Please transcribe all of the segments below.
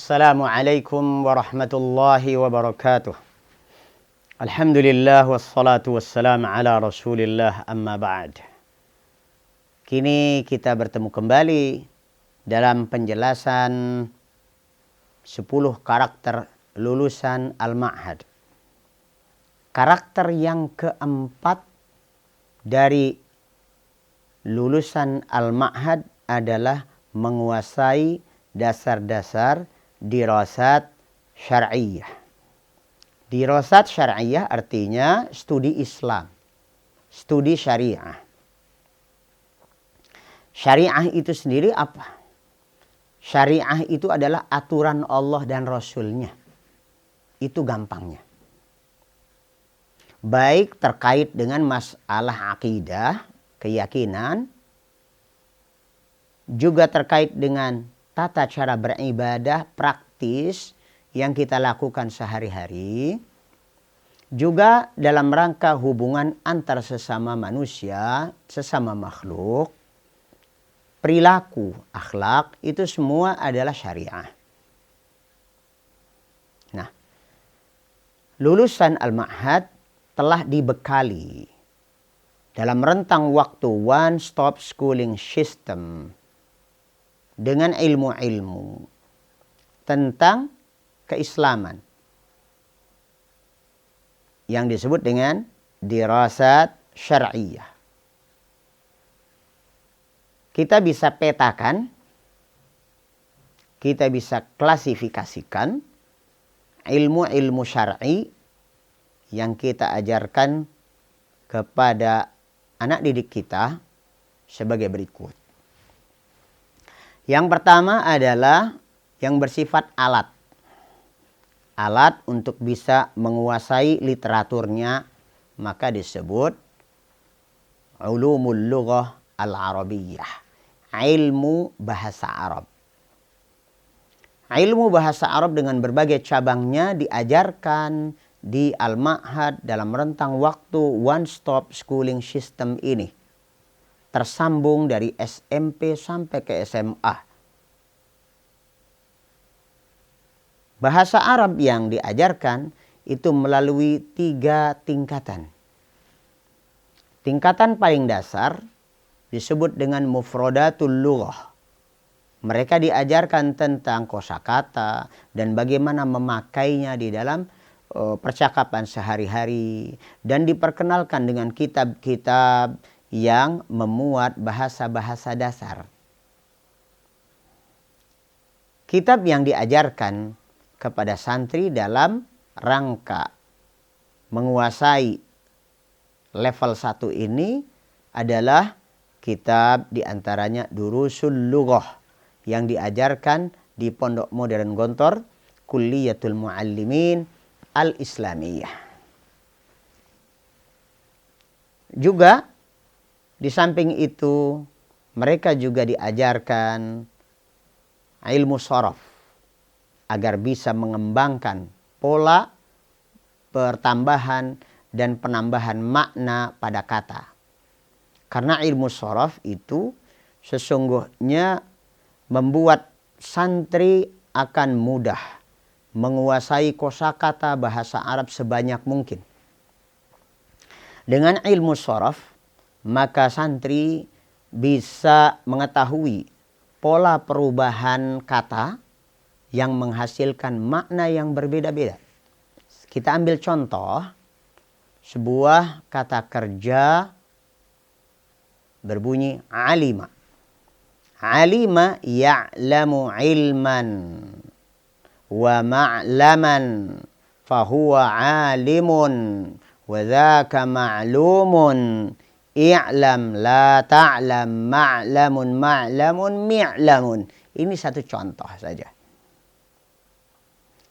Assalamualaikum warahmatullahi wabarakatuh. Alhamdulillah wassalatu wassalamu ala rasulillah amma ba'd. Kini kita bertemu kembali dalam penjelasan 10 karakter lulusan Al-Ma'had. Karakter yang keempat dari lulusan Al-Ma'had adalah menguasai dasar-dasar dirasat syar'iyyah. Dirasat syar'iyyah artinya studi Islam, studi syariah. Syariah itu sendiri apa? Syariah itu adalah aturan Allah dan Rasulnya. Itu gampangnya. Baik terkait dengan masalah akidah, keyakinan, juga terkait dengan tata cara beribadah praktis yang kita lakukan sehari-hari, juga dalam rangka hubungan antar sesama manusia, sesama makhluk, perilaku, akhlak, itu semua adalah syariah. Nah, lulusan Al-Ma'had telah dibekali dalam rentang waktu one stop schooling system dengan ilmu-ilmu tentang keislaman yang disebut dengan dirasat syar'iyyah. Kita bisa petakan, kita bisa klasifikasikan ilmu-ilmu syar'i yang kita ajarkan kepada anak didik kita sebagai berikut. Yang pertama adalah yang bersifat alat. Alat untuk bisa menguasai literaturnya, maka disebut ulumul lughah al-arabiyyah. Ilmu bahasa Arab. Ilmu bahasa Arab dengan berbagai cabangnya diajarkan di Al-Ma'had dalam rentang waktu one stop schooling system ini. Tersambung dari SMP sampai ke SMA. Bahasa Arab yang diajarkan itu melalui 3 tingkatan. Tingkatan paling dasar disebut dengan mufradatul lughah. Mereka diajarkan tentang kosakata dan bagaimana memakainya di dalam percakapan sehari-hari, dan diperkenalkan dengan kitab-kitab yang memuat bahasa-bahasa dasar. Kitab yang diajarkan kepada santri dalam rangka menguasai level 1 ini adalah kitab diantaranya Durusul Lughah yang diajarkan di Pondok Modern Gontor, Kulliyatul Muallimin Al-Islamiyah. Juga di samping itu mereka juga diajarkan ilmu shoraf agar bisa mengembangkan pola pertambahan dan penambahan makna pada kata. Karena ilmu shoraf itu sesungguhnya membuat santri akan mudah menguasai kosakata bahasa Arab sebanyak mungkin. Dengan ilmu shoraf, maka santri bisa mengetahui pola perubahan kata yang menghasilkan makna yang berbeda-beda. Kita ambil contoh, sebuah kata kerja berbunyi alima. Alima ya'lamu ilman wa ma'laman fahuwa alimun wa dhaka ma'lumun. I'lam la ta'lam ma'lamun ma'lamun mi'lamun. Ini satu contoh saja.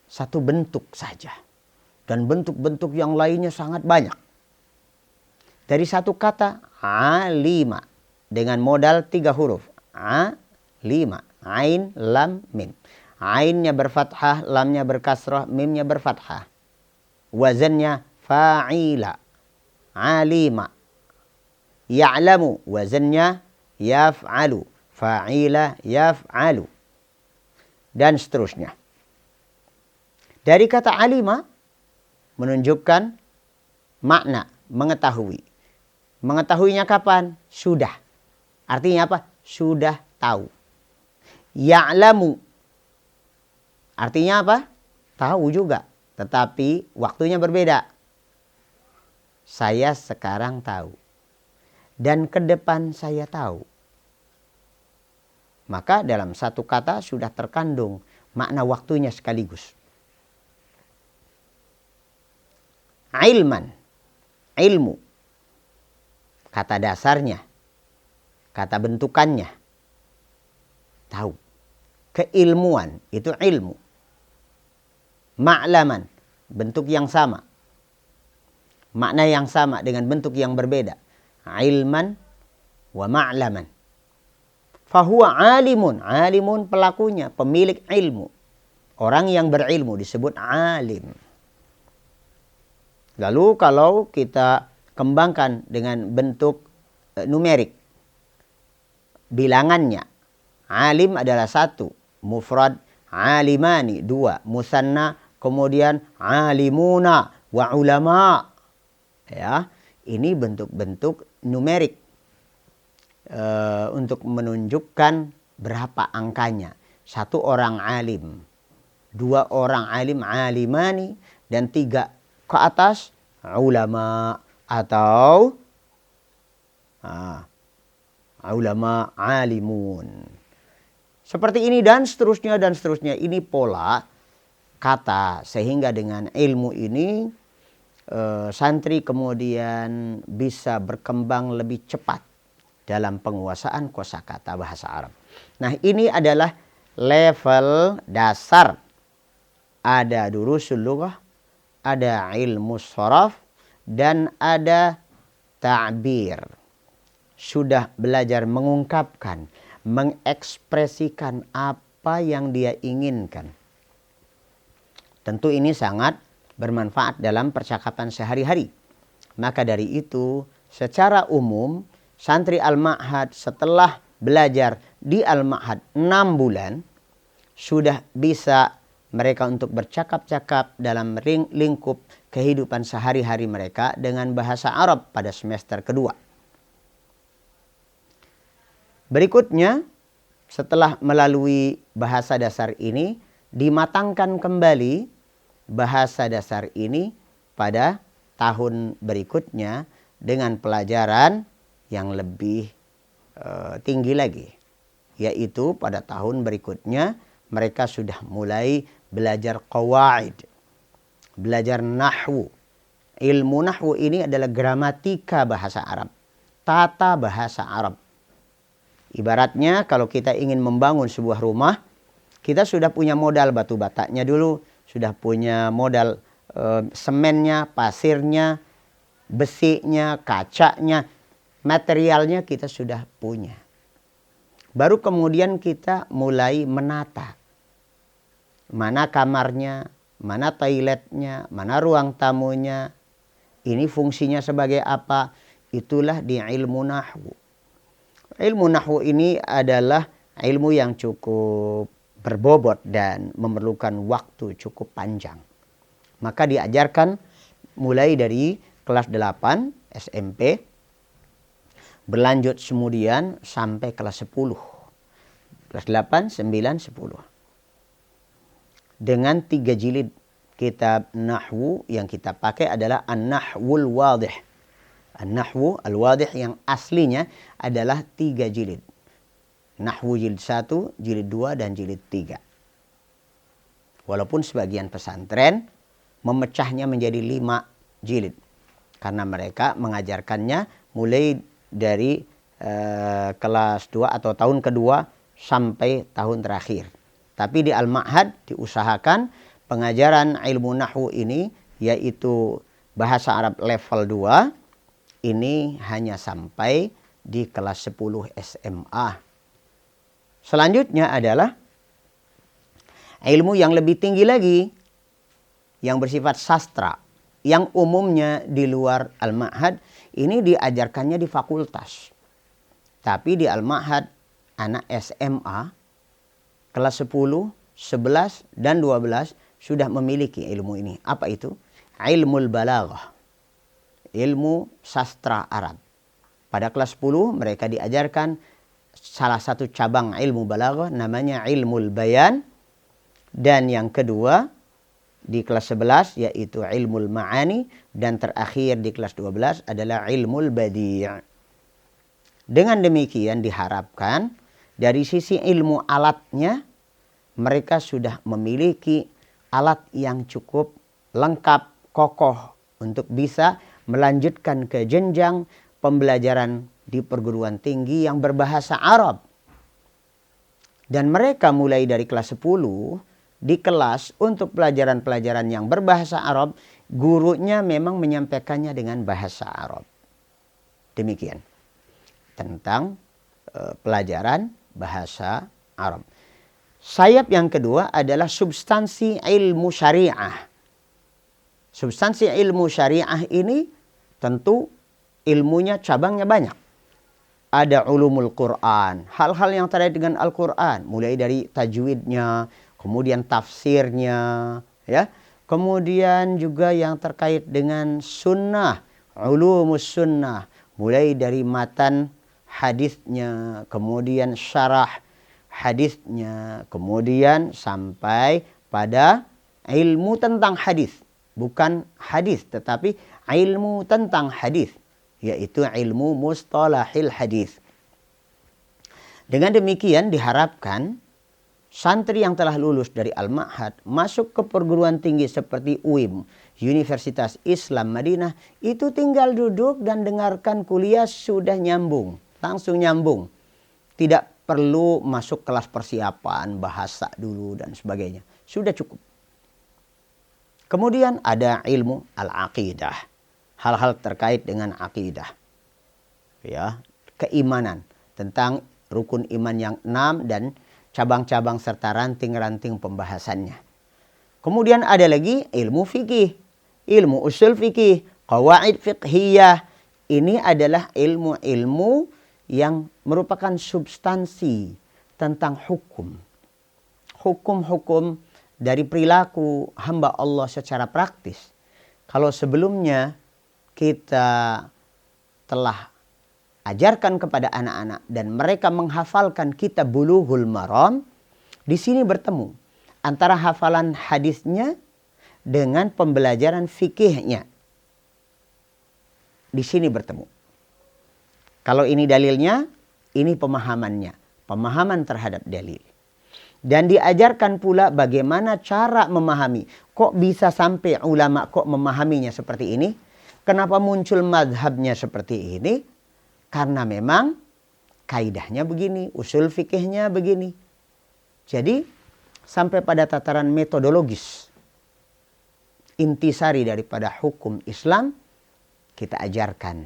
Satu bentuk saja. Dan bentuk-bentuk yang lainnya sangat banyak. Dari satu kata alima dengan modal 3 huruf. Alima. Ain, lam, mim. Ainnya berfathah, lamnya berkasrah, mimnya berfathah. Wazannya fa'ila. Alima. Ya'lamu, wazannya yaf'alu, fa'ila yaf'alu, dan seterusnya. Dari kata alima menunjukkan makna, mengetahui. Mengetahuinya kapan? Sudah. Artinya apa? Sudah tahu. Ya'lamu. Artinya apa? Tahu juga. Tetapi waktunya berbeda. Saya sekarang tahu. Dan ke depan saya tahu. Maka dalam satu kata sudah terkandung makna waktunya sekaligus. Ilman, ilmu, kata dasarnya, kata bentukannya, tahu. Keilmuan, itu ilmu. Ma'laman, bentuk yang sama. Makna yang sama dengan bentuk yang berbeda. Ilman wa ma'laman. Fahuwa alimun. Alimun pelakunya, pemilik ilmu. Orang yang berilmu disebut alim. Lalu kalau kita kembangkan dengan bentuk numerik. Bilangannya. Alim adalah 1. Mufrad alimani 2. Musanna kemudian alimuna wa ulama. Ya, ini bentuk-bentuk numerik. Untuk menunjukkan berapa angkanya. 1 orang alim, 2 orang alim, alimani, dan 3 ke atas ulama atau ulama alimun. Seperti ini dan seterusnya dan seterusnya. Ini pola kata sehingga dengan ilmu ini santri kemudian bisa berkembang lebih cepat dalam penguasaan kosakata bahasa Arab. Nah, ini adalah level dasar. Ada durusul lughah, ada ilmu sharaf, dan ada ta'bir. Sudah belajar mengungkapkan, mengekspresikan apa yang dia inginkan. Tentu ini sangat bermanfaat dalam percakapan sehari-hari. Maka dari itu, secara umum, santri Al-Ma'had setelah belajar di Al-Ma'had 6 bulan, sudah bisa mereka untuk bercakap-cakap dalam lingkup kehidupan sehari-hari mereka dengan bahasa Arab pada semester kedua. Berikutnya, setelah melalui bahasa dasar ini, dimatangkan kembali bahasa dasar ini pada tahun berikutnya dengan pelajaran yang lebih tinggi lagi, yaitu pada tahun berikutnya mereka sudah mulai belajar qawaid, belajar nahwu. Ilmu nahwu ini adalah gramatika bahasa Arab, tata bahasa Arab. Ibaratnya kalau kita ingin membangun sebuah rumah, kita sudah punya modal batu batanya dulu, sudah punya modal semennya, pasirnya, besinya, kacanya. Materialnya kita sudah punya. Baru kemudian kita mulai menata. Mana kamarnya, mana toiletnya, mana ruang tamunya. Ini fungsinya sebagai apa? Itulah di ilmu nahwu. Ilmu nahwu ini adalah ilmu yang cukup berbobot dan memerlukan waktu cukup panjang. Maka diajarkan mulai dari kelas 8 SMP, berlanjut kemudian sampai kelas 10. Kelas 8, 9, 10. Dengan 3 jilid kitab Nahwu yang kita pakai adalah An-Nahwul Wadih. An-Nahwu Al-Wadih yang aslinya adalah 3 jilid. Nahwu jilid 1, jilid 2, dan jilid 3. Walaupun sebagian pesantren memecahnya menjadi 5 jilid. Karena mereka mengajarkannya mulai dari kelas 2 atau tahun kedua sampai tahun terakhir. Tapi di Al-Ma'had diusahakan pengajaran ilmu nahwu ini, yaitu bahasa Arab level 2, ini hanya sampai di kelas 10 SMA. Selanjutnya adalah ilmu yang lebih tinggi lagi, yang bersifat sastra, yang umumnya di luar Al-Ma'had, ini diajarkannya di fakultas. Tapi di Al-Ma'had, anak SMA, kelas 10, 11, dan 12 sudah memiliki ilmu ini. Apa itu? Ilmul balaghah, ilmu sastra Arab. Pada kelas 10 mereka diajarkan salah satu cabang ilmu balaghah namanya ilmul bayan. Dan yang kedua di kelas 11 yaitu ilmul ma'ani. Dan terakhir di kelas 12 adalah ilmul badi'. Dengan demikian diharapkan dari sisi ilmu alatnya mereka sudah memiliki alat yang cukup lengkap, kokoh untuk bisa melanjutkan ke jenjang pembelajaran di perguruan tinggi yang berbahasa Arab. Dan mereka mulai dari kelas 10 di kelas untuk pelajaran-pelajaran yang berbahasa Arab, gurunya memang menyampaikannya dengan bahasa Arab. Demikian tentang pelajaran bahasa Arab. Sayap yang kedua adalah substansi ilmu syariah. Substansi ilmu syariah ini tentu ilmunya cabangnya banyak. Ada ulumul Quran, hal-hal yang terkait dengan Al-Quran, mulai dari tajwidnya, kemudian tafsirnya, ya. Kemudian juga yang terkait dengan sunnah, ulumus sunnah, mulai dari matan hadisnya, kemudian syarah hadisnya, kemudian sampai pada ilmu tentang hadis. Bukan hadis, tetapi ilmu tentang hadis, yaitu ilmu mustalahil hadis. Dengan demikian diharapkan santri yang telah lulus dari Al-Ma'had masuk ke perguruan tinggi seperti UIM, Universitas Islam Madinah, itu tinggal duduk dan dengarkan kuliah sudah nyambung, langsung nyambung. Tidak perlu masuk kelas persiapan, bahasa dulu dan sebagainya. Sudah cukup. Kemudian ada ilmu al-aqidah. Hal-hal terkait dengan akidah. Ya, keimanan. Tentang rukun iman yang 6 dan cabang-cabang serta ranting-ranting pembahasannya. Kemudian ada lagi ilmu fikih. Ilmu usul fikih. Qawaid fiqhiyah. Ini adalah ilmu-ilmu yang merupakan substansi tentang hukum. Hukum-hukum dari perilaku hamba Allah secara praktis. Kalau sebelumnya kita telah ajarkan kepada anak-anak dan mereka menghafalkan kitab Bulughul Maram, di sini bertemu antara hafalan hadisnya dengan pembelajaran fikihnya. Di sini bertemu. Kalau ini dalilnya, ini pemahamannya. Pemahaman terhadap dalil. Dan diajarkan pula bagaimana cara memahami. Kok bisa sampai ulama kok memahaminya seperti ini? Kenapa muncul madhabnya seperti ini? Karena memang kaidahnya begini, usul fikihnya begini. Jadi sampai pada tataran metodologis, intisari daripada hukum Islam kita ajarkan.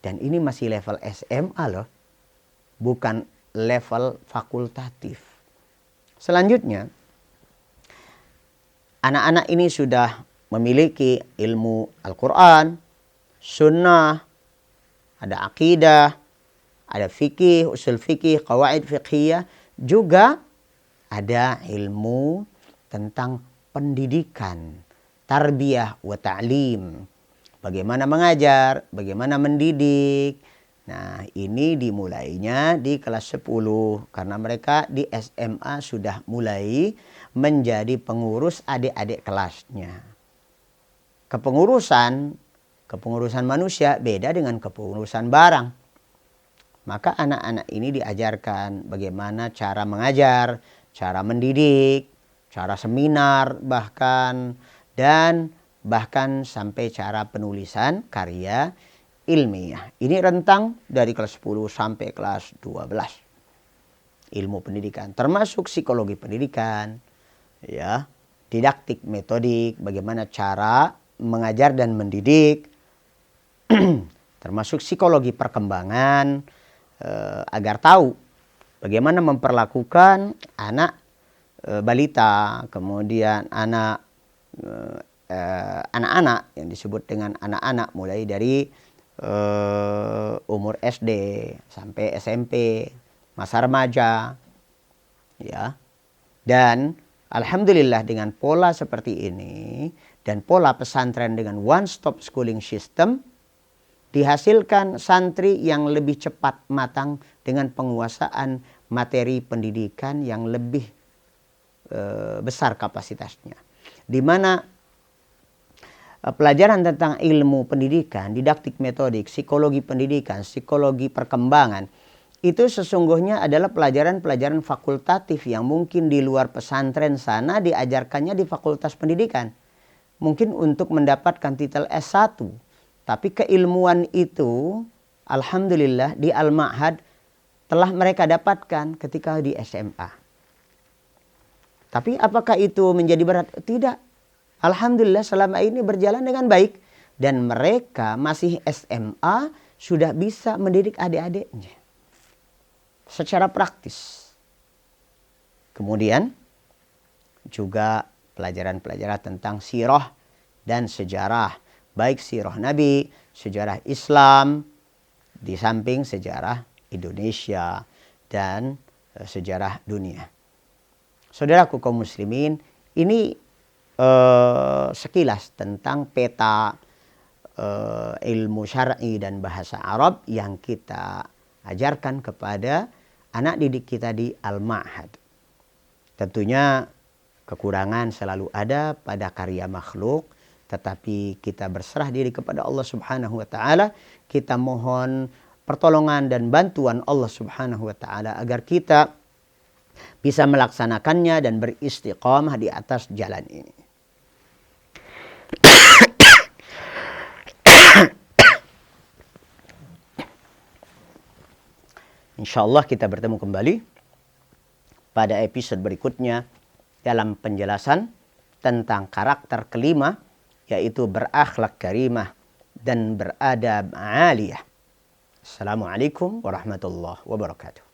Dan ini masih level SMA loh, bukan level fakultatif. Selanjutnya, anak-anak ini sudah memiliki ilmu Al-Quran, sunnah, ada akidah, ada fikih, usul fikih, qawaid fiqhiyah. Juga ada ilmu tentang pendidikan, tarbiyah wa ta'lim. Bagaimana mengajar, bagaimana mendidik. Nah, ini dimulainya di kelas 10. Karena mereka di SMA sudah mulai menjadi pengurus adik-adik kelasnya. Kepengurusan manusia beda dengan kepengurusan barang. Maka anak-anak ini diajarkan bagaimana cara mengajar, cara mendidik, cara seminar bahkan, dan bahkan sampai cara penulisan karya ilmiah. Ini rentang dari kelas 10 sampai kelas 12. Ilmu pendidikan termasuk psikologi pendidikan, ya, didaktik metodik, bagaimana cara mengajar dan mendidik, termasuk psikologi perkembangan, agar tahu bagaimana memperlakukan anak balita, kemudian anak-anak yang disebut dengan anak-anak mulai dari umur SD sampai SMP, masa remaja, ya. Dan Alhamdulillah dengan pola seperti ini dan pola pesantren dengan one stop schooling system dihasilkan santri yang lebih cepat matang dengan penguasaan materi pendidikan yang lebih besar kapasitasnya. Di mana pelajaran tentang ilmu pendidikan, didaktik metodik, psikologi pendidikan, psikologi perkembangan, itu sesungguhnya adalah pelajaran-pelajaran fakultatif yang mungkin di luar pesantren sana diajarkannya di fakultas pendidikan. Mungkin untuk mendapatkan titel S1. Tapi keilmuan itu, alhamdulillah di Al-Ma'had telah mereka dapatkan ketika di SMA. Tapi apakah itu menjadi berat? Tidak. Alhamdulillah selama ini berjalan dengan baik. Dan mereka masih SMA sudah bisa mendidik adik-adiknya secara praktis. Kemudian juga pelajaran-pelajaran tentang sirah dan sejarah. Baik sirah Nabi, sejarah Islam, di samping sejarah Indonesia dan sejarah dunia. Saudaraku kaum muslimin, ini sekilas tentang peta ilmu syar'i dan bahasa Arab yang kita ajarkan kepada anak didik kita di Al-Ma'had. Tentunya kekurangan selalu ada pada karya makhluk, tetapi kita berserah diri kepada Allah Subhanahu wa taala, kita mohon pertolongan dan bantuan Allah Subhanahu wa taala agar kita bisa melaksanakannya dan beristiqamah di atas jalan ini. Insyaallah kita bertemu kembali pada episode berikutnya dalam penjelasan tentang karakter kelima, yaitu berakhlak karimah dan beradab aliyah. Assalamualaikum warahmatullahi wabarakatuh.